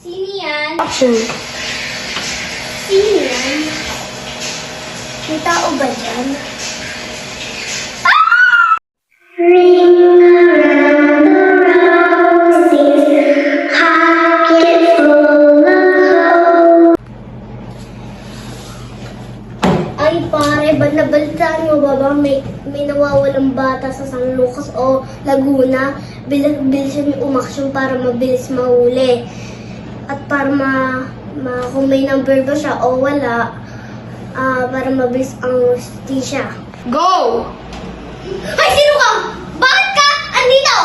Sino yan? Action. Sino yan? May tao ba dyan? Ring around the roses, pocket full of hope. Ay pare, ba't nabalitaan mo ba may nawawalang bata sa San Lucas o Laguna? Bilisan yung umaksyon para mabilis mahuli. At para kung may number ba siya o wala, para mabilis ang justisya. Go! Ay, sino ka? Bakit ka andito?